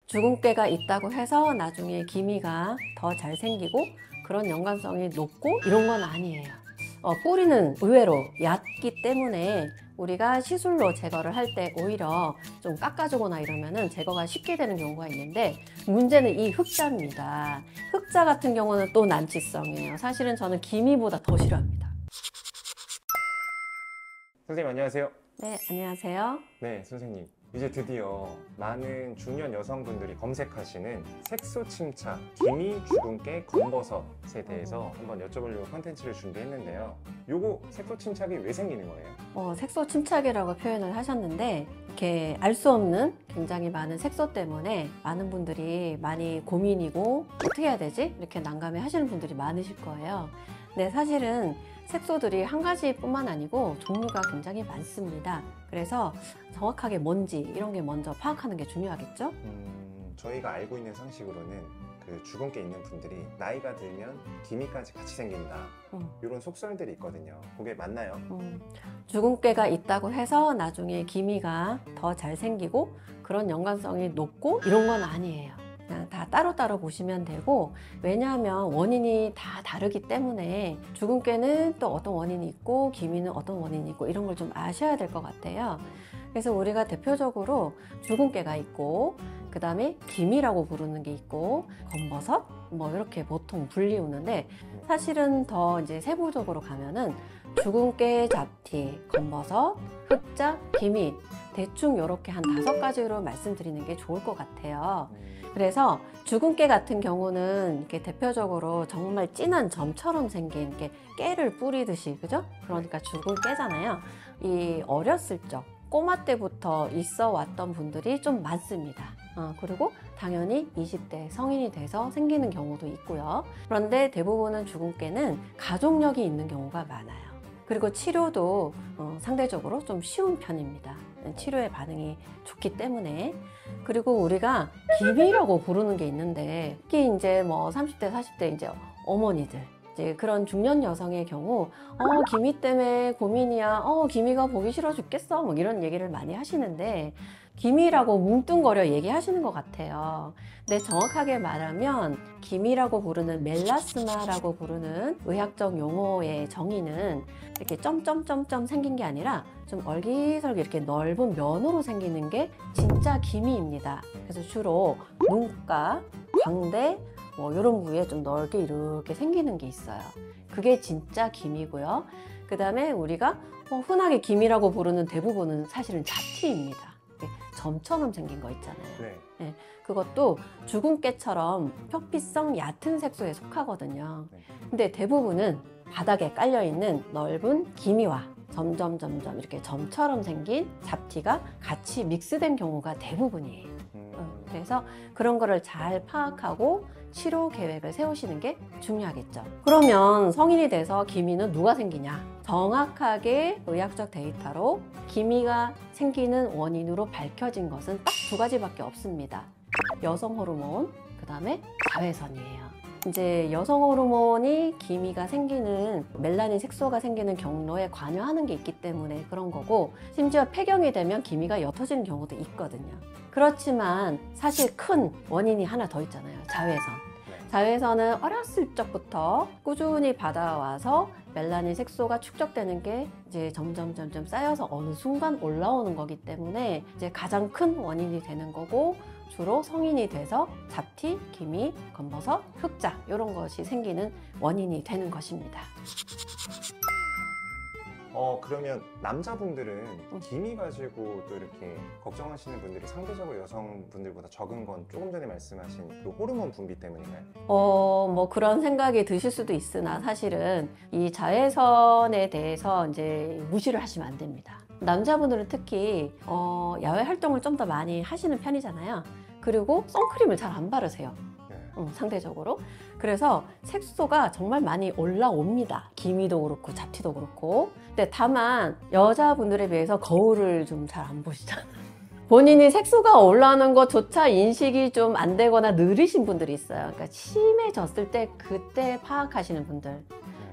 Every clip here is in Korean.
주근깨가 있다고 해서 나중에 기미가 더 잘생기고 그런 연관성이 높고 이런 건 아니에요. 뿌리는 의외로 얕기 때문에 우리가 시술로 제거를 할 때 오히려 좀 깎아주거나 이러면은 제거가 쉽게 되는 경우가 있는데, 문제는 이 흑자입니다. 흑자 같은 경우는 또 난치성이에요. 사실은 저는 기미보다 더 싫어합니다. 선생님 안녕하세요. 네, 안녕하세요. 네, 선생님. 이제 드디어 많은 중년 여성분들이 검색하시는 색소 침착, 기미, 주근깨, 검버섯에 대해서 한번 여쭤보려고 컨텐츠를 준비했는데요. 요거 색소 침착이 왜 생기는 거예요? 색소 침착이라고 표현을 하셨는데, 이렇게 알 수 없는 굉장히 많은 색소 때문에 많은 분들이 많이 고민이고 어떻게 해야 되지? 이렇게 난감해 하시는 분들이 많으실 거예요. 근데 사실은 색소들이 한 가지뿐만 아니고 종류가 굉장히 많습니다. 그래서 정확하게 뭔지 이런 게 먼저 파악하는 게 중요하겠죠? 저희가 알고 있는 상식으로는 그 주근깨 있는 분들이 나이가 들면 기미까지 같이 생긴다, 이런 속설들이 있거든요. 그게 맞나요? 주근깨가 있다고 해서 나중에 기미가 더 잘생기고 그런 연관성이 높고 이런 건 아니에요. 그냥 다 따로따로 보시면 되고, 왜냐하면 원인이 다 다르기 때문에 주근깨는 또 어떤 원인이 있고 기미는 어떤 원인이 있고 이런 걸 좀 아셔야 될 것 같아요. 그래서 우리가 대표적으로 주근깨가 있고, 그 다음에 기미라고 부르는 게 있고, 검버섯 뭐 이렇게 보통 불리우는데, 사실은 더 이제 세부적으로 가면은 주근깨, 잡티, 검버섯, 흑자, 기미, 대충 이렇게 한 5가지로 말씀드리는 게 좋을 것 같아요. 그래서 주근깨 같은 경우는 이렇게 대표적으로 정말 진한 점처럼 생긴 이렇게 깨를 뿌리듯이, 그죠? 그러니까 주근깨잖아요. 이 어렸을 적 꼬마 때부터 있어 왔던 분들이 좀 많습니다. 그리고 당연히 20대 성인이 돼서 생기는 경우도 있고요. 그런데 대부분은 주근깨는 가족력이 있는 경우가 많아요. 그리고 치료도 상대적으로 좀 쉬운 편입니다. 치료의 반응이 좋기 때문에. 그리고 우리가 기미라고 부르는 게 있는데, 특히 이제 뭐 30대, 40대 이제 어머니들, 이제 그런 중년 여성의 경우, 기미 때문에 고민이야. 기미가 보기 싫어 죽겠어. 뭐 이런 얘기를 많이 하시는데, 기미라고 뭉뚱거려 얘기하시는 것 같아요. 근데 정확하게 말하면 기미라고 부르는 멜라스마라고 부르는 의학적 용어의 정의는 이렇게 점점점점 생긴 게 아니라 좀 얼기설기 이렇게 넓은 면으로 생기는 게 진짜 기미입니다. 그래서 주로 눈가, 광대 뭐 이런 부위에 좀 넓게 이렇게 생기는 게 있어요. 그게 진짜 기미고요. 그 다음에 우리가 흔하게 기미라고 부르는 대부분은 사실은 잡티입니다. 점처럼 생긴 거 있잖아요. 네, 그것도 주근깨처럼 표피성 얕은 색소에 속하거든요. 근데 대부분은 바닥에 깔려있는 넓은 기미와 점점 이렇게 점처럼 생긴 잡티가 같이 믹스된 경우가 대부분이에요. 그래서 그런 거를 잘 파악하고 치료 계획을 세우시는 게 중요하겠죠. 그러면 성인이 돼서 기미는 누가 생기냐? 정확하게 의학적 데이터로 기미가 생기는 원인으로 밝혀진 것은 딱 2가지밖에 없습니다. 여성 호르몬, 그 다음에 자외선이에요. 이제 여성 호르몬이 기미가 생기는, 멜라닌 색소가 생기는 경로에 관여하는 게 있기 때문에 그런 거고, 심지어 폐경이 되면 기미가 옅어지는 경우도 있거든요. 그렇지만 사실 큰 원인이 하나 더 있잖아요. 자외선. 자외선은 어렸을 적부터 꾸준히 받아와서 멜라닌 색소가 축적되는 게 이제 점점 쌓여서 어느 순간 올라오는 거기 때문에 이제 가장 큰 원인이 되는 거고, 주로 성인이 돼서 잡티, 기미, 검버섯, 흑자 이런 것이 생기는 원인이 되는 것입니다. 그러면 남자분들은 기미 가지고 또 이렇게 걱정하시는 분들이 상대적으로 여성분들보다 적은 건 조금 전에 말씀하신 그 호르몬 분비 때문인가요? 뭐 그런 생각이 드실 수도 있으나, 사실은 이 자외선에 대해서 이제 무시를 하시면 안 됩니다. 남자분들은 특히 야외 활동을 좀 더 많이 하시는 편이잖아요. 그리고 선크림을 잘 안 바르세요. 상대적으로. 그래서 색소가 정말 많이 올라옵니다. 기미도 그렇고 잡티도 그렇고. 근데 다만 여자분들에 비해서 거울을 좀 잘 안 보시잖아요. 본인이 색소가 올라오는 것조차 인식이 좀 안 되거나 느리신 분들이 있어요. 그러니까 심해졌을 때 그때 파악하시는 분들.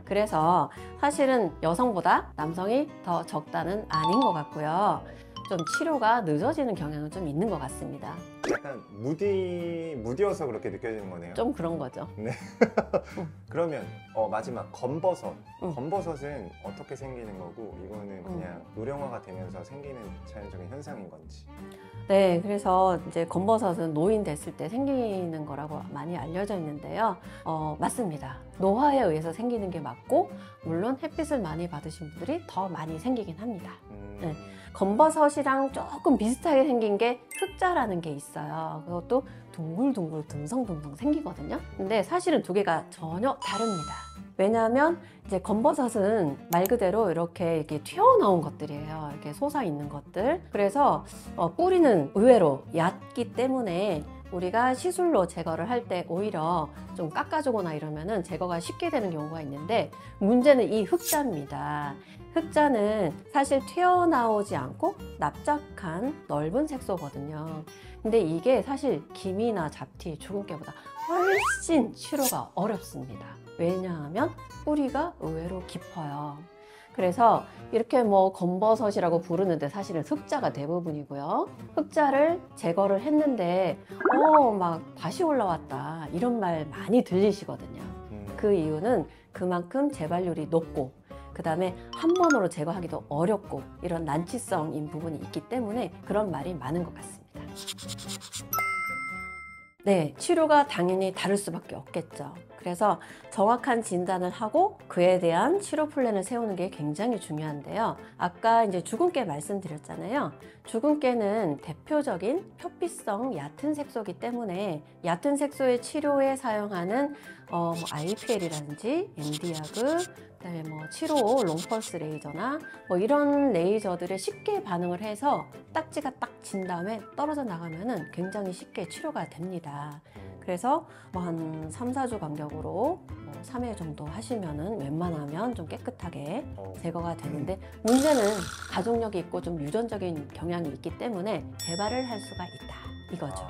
그래서 사실은 여성보다 남성이 더 적다는 아닌 것 같고요. 좀 치료가 늦어지는 경향은 좀 있는 것 같습니다. 약간 무디어서 그렇게 느껴지는 거네요. 좀 그런 거죠. 그러면 마지막 검버섯. 응. 검버섯은 어떻게 생기는 거고 이거는 그냥 노령화가 되면서 생기는 자연적인 현상인 건지. 네, 그래서 이제 검버섯은 노인 됐을 때 생기는 거라고 많이 알려져 있는데요. 맞습니다. 노화에 의해서 생기는 게 맞고, 물론 햇빛을 많이 받으신 분들이 더 많이 생기긴 합니다. 네. 검버섯이랑 조금 비슷하게 생긴 게 흑자라는 게 있어요. 그것도 둥글둥글 듬성듬성 생기거든요. 근데 사실은 두 개가 전혀 다릅니다. 왜냐하면 이제 검버섯은 말 그대로 이렇게 튀어나온 것들이에요. 이렇게 솟아 있는 것들. 그래서 뿌리는 의외로 얕기 때문에 우리가 시술로 제거를 할 때 오히려 좀 깎아주거나 이러면은 제거가 쉽게 되는 경우가 있는데, 문제는 이 흑자입니다. 흑자는 사실 튀어나오지 않고 납작한 넓은 색소거든요. 근데 이게 사실 기미나 잡티, 주근깨보다 훨씬 치료가 어렵습니다. 왜냐하면 뿌리가 의외로 깊어요. 그래서 이렇게 뭐 검버섯이라고 부르는데 사실은 흑자가 대부분이고요. 흑자를 제거를 했는데 막 다시 올라왔다 이런 말 많이 들리시거든요. 그 이유는 그만큼 재발률이 높고, 그 다음에 한 번으로 제거하기도 어렵고 이런 난치성인 부분이 있기 때문에 그런 말이 많은 것 같습니다. 네, 치료가 당연히 다를 수밖에 없겠죠. 그래서 정확한 진단을 하고 그에 대한 치료 플랜을 세우는 게 굉장히 중요한데요. 아까 이제 주근깨 말씀드렸잖아요. 주근깨는 대표적인 표피성 얕은 색소이기 때문에 얕은 색소의 치료에 사용하는 IPL이라든지 MD약을, 그다음에 치료 롱펄스 레이저나 이런 레이저들에 쉽게 반응을 해서 딱지가 딱 진 다음에 떨어져 나가면은 굉장히 쉽게 치료가 됩니다. 그래서 한 3, 4주 간격으로 3회 정도 하시면은 웬만하면 좀 깨끗하게 제거가 되는데, 문제는 가족력이 있고 좀 유전적인 경향이 있기 때문에 재발을 할 수가 있다 이거죠.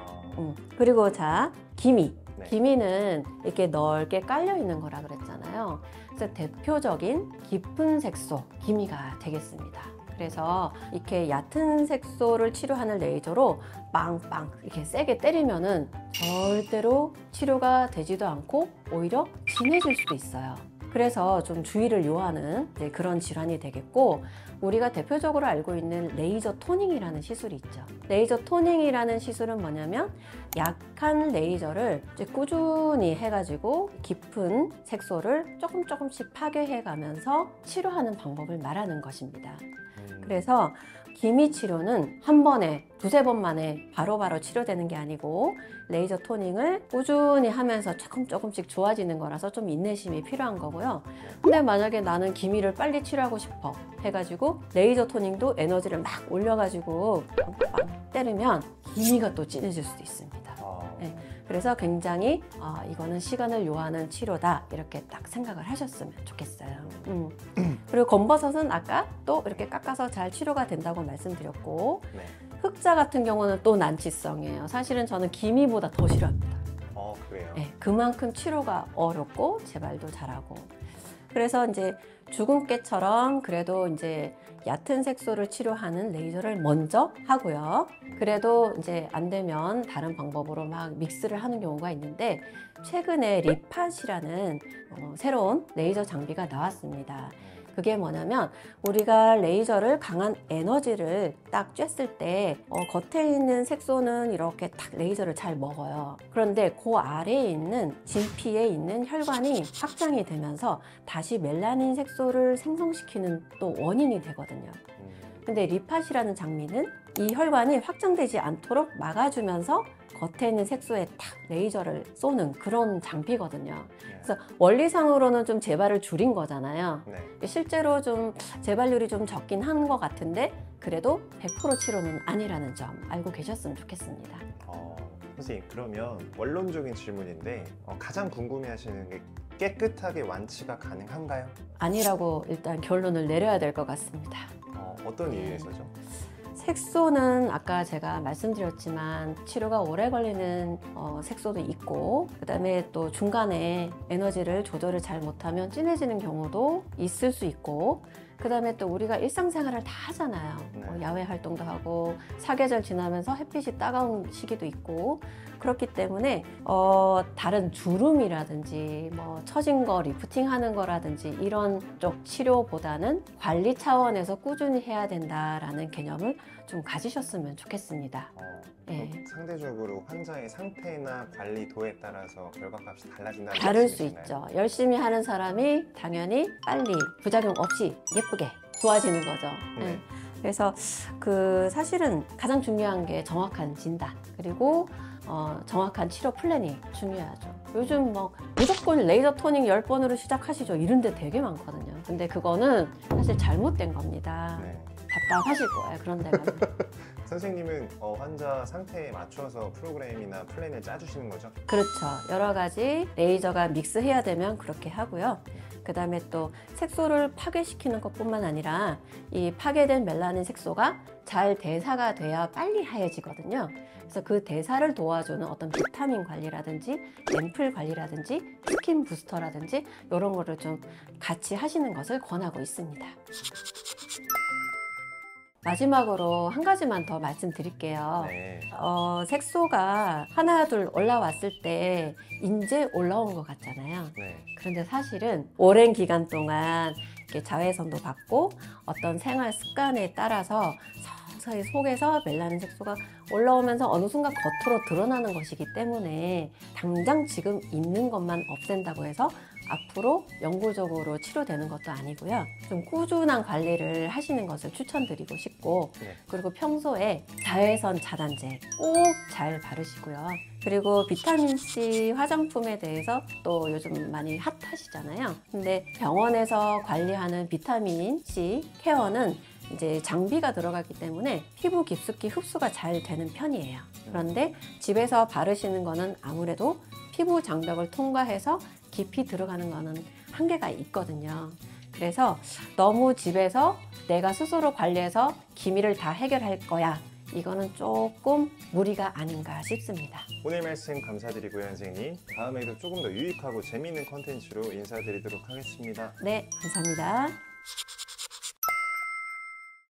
그리고 자, 기미. 네. 기미는 이렇게 넓게 깔려 있는 거라 그랬잖아요. 그래서 대표적인 깊은 색소 기미가 되겠습니다. 그래서 이렇게 얕은 색소를 치료하는 레이저로 빵빵 이렇게 세게 때리면은 절대로 치료가 되지도 않고 오히려 진해질 수도 있어요. 그래서 좀 주의를 요하는 그런 질환이 되겠고, 우리가 대표적으로 알고 있는 레이저 토닝이라는 시술이 있죠. 레이저 토닝이라는 시술은 뭐냐면 약한 레이저를 꾸준히 해가지고 깊은 색소를 조금씩 파괴해 가면서 치료하는 방법을 말하는 것입니다. 그래서 기미 치료는 한 번에 두세 번 만에 바로바로 치료되는 게 아니고, 레이저 토닝을 꾸준히 하면서 조금씩 좋아지는 거라서 좀 인내심이 필요한 거고요. 근데 만약에 나는 기미를 빨리 치료하고 싶어 해가지고 레이저 토닝도 에너지를 막 올려가지고 빵 때리면 기미가 또 진해질 수도 있습니다. 네, 그래서 굉장히 이거는 시간을 요하는 치료다 이렇게 딱 생각을 하셨으면 좋겠어요. 그리고 검버섯은 아까 또 이렇게 깎아서 잘 치료가 된다고 말씀드렸고, 네. 흑자 같은 경우는 또 난치성이에요. 사실은 저는 기미보다 더 싫어합니다. 그래요? 네, 그만큼 치료가 어렵고 재발도 잘하고. 그래서 이제 주근깨처럼 그래도 이제 얕은 색소를 치료하는 레이저를 먼저 하고요. 그래도 이제 안 되면 다른 방법으로 막 믹스를 하는 경우가 있는데, 최근에 리팟이라는 새로운 레이저 장비가 나왔습니다. 그게 뭐냐면 우리가 레이저를 강한 에너지를 딱 쬐을 때 겉에 있는 색소는 이렇게 딱 레이저를 잘 먹어요. 그런데 그 아래에 있는 진피에 있는 혈관이 확장이 되면서 다시 멜라닌 색소를 생성시키는 또 원인이 되거든요. 근데 리팟이라는 장비는 이 혈관이 확장되지 않도록 막아주면서 겉에 있는 색소에 탁 레이저를 쏘는 그런 장비거든요. 그래서 원리상으로는 좀 재발을 줄인 거잖아요. 네. 실제로 좀 재발률이 좀 적긴 한 것 같은데, 그래도 100% 치료는 아니라는 점 알고 계셨으면 좋겠습니다. 선생님, 그러면 원론적인 질문인데 가장 궁금해하시는 게 깨끗하게 완치가 가능한가요? 아니라고 일단 결론을 내려야 될 것 같습니다. 어떤 이유에서죠? 색소는 아까 제가 말씀드렸지만 치료가 오래 걸리는 색소도 있고, 그 다음에 또 중간에 에너지를 조절을 잘 못하면 진해지는 경우도 있을 수 있고, 그 다음에 또 우리가 일상생활을 다 하잖아요. 네. 야외 활동도 하고 사계절 지나면서 햇빛이 따가운 시기도 있고 그렇기 때문에 다른 주름이라든지 뭐 처진 거 리프팅 하는 거라든지 이런 쪽 치료보다는 관리 차원에서 꾸준히 해야 된다라는 개념을 좀 가지셨으면 좋겠습니다. 그럼 예. 상대적으로 환자의 상태나 관리도에 따라서 결과값이 달라진다는 다를 수 말씀이시나요? 있죠. 열심히 하는 사람이 당연히 빨리 부작용 없이 예쁘게 좋아지는 거죠. 네. 예. 그래서 사실은 가장 중요한 게 정확한 진단 그리고 정확한 치료 플랜이 중요하죠. 요즘 뭐 무조건 레이저 토닝 10번으로 시작하시죠. 이런 데 되게 많거든요. 근데 그거는 사실 잘못된 겁니다. 네. 답답하실 거예요. 그런 데 가면. 선생님은 환자 상태에 맞춰서 프로그램이나 플랜을 짜주시는 거죠? 그렇죠. 여러 가지 레이저가 믹스해야 되면 그렇게 하고요. 그 다음에 또 색소를 파괴시키는 것뿐만 아니라 이 파괴된 멜라닌 색소가 잘 대사가 돼야 빨리 하얘지거든요. 그래서 그 대사를 도와주는 어떤 비타민 관리라든지 앰플 관리라든지 스킨 부스터라든지 이런 거를 좀 같이 하시는 것을 권하고 있습니다. 마지막으로 한 가지만 더 말씀드릴게요. 네. 색소가 하나 둘 올라왔을 때 이제 올라온 것 같잖아요. 네. 그런데 사실은 오랜 기간 동안 이렇게 자외선도 받고 어떤 생활 습관에 따라서 서서히 속에서 멜라닌 색소가 올라오면서 어느 순간 겉으로 드러나는 것이기 때문에 당장 지금 있는 것만 없앤다고 해서 앞으로 영구적으로 치료되는 것도 아니고요. 좀 꾸준한 관리를 하시는 것을 추천드리고 싶고 네. 그리고 평소에 자외선 차단제 꼭 잘 바르시고요. 그리고 비타민C 화장품에 대해서 또 요즘 많이 핫하시잖아요. 근데 병원에서 관리하는 비타민C 케어는 이제 장비가 들어가기 때문에 피부 깊숙이 흡수가 잘 되는 편이에요. 그런데 집에서 바르시는 거는 아무래도 피부 장벽을 통과해서 깊이 들어가는 거는 한계가 있거든요. 그래서 너무 집에서 내가 스스로 관리해서 기미를 다 해결할 거야. 이거는 조금 무리가 아닌가 싶습니다. 오늘 말씀 감사드리고요, 선생님. 다음에도 조금 더 유익하고 재미있는 컨텐츠로 인사드리도록 하겠습니다. 네, 감사합니다.